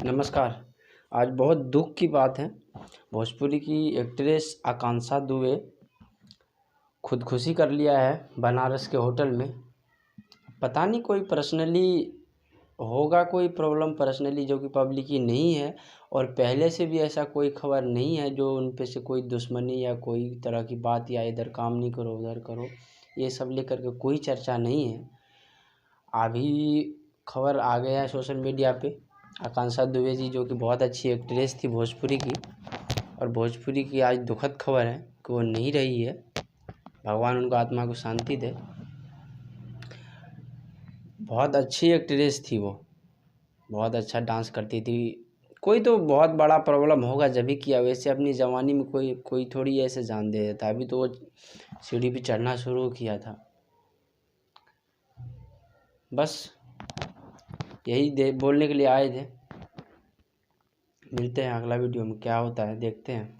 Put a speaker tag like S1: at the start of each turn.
S1: नमस्कार। आज बहुत दुख की बात है। भोजपुरी की एक्ट्रेस आकांक्षा दुबे खुदकुशी कर लिया है बनारस के होटल में। पता नहीं कोई पर्सनली होगा, कोई प्रॉब्लम पर्सनली जो कि पब्लिक ही नहीं है, और पहले से भी ऐसा कोई खबर नहीं है जो उन पे से कोई दुश्मनी या कोई तरह की बात या इधर काम नहीं करो उधर करो, ये सब लेकर के कोई चर्चा नहीं है। अभी खबर आ गया है सोशल मीडिया पे, आकांक्षा दुबे जी जो कि बहुत अच्छी एक्ट्रेस थी भोजपुरी की, और भोजपुरी की आज दुखद खबर है कि वो नहीं रही है। भगवान उनको आत्मा को शांति दे। बहुत अच्छी एक्ट्रेस थी वो, बहुत अच्छा डांस करती थी। कोई तो बहुत बड़ा प्रॉब्लम होगा जब भी किया, वैसे अपनी जवानी में कोई थोड़ी ऐसे जान दे देता। अभी तो वो सीढ़ी पे चढ़ना शुरू किया था। बस यही बोलने के लिए आए थे। मिलते हैं अगला वीडियो में, क्या होता है देखते हैं।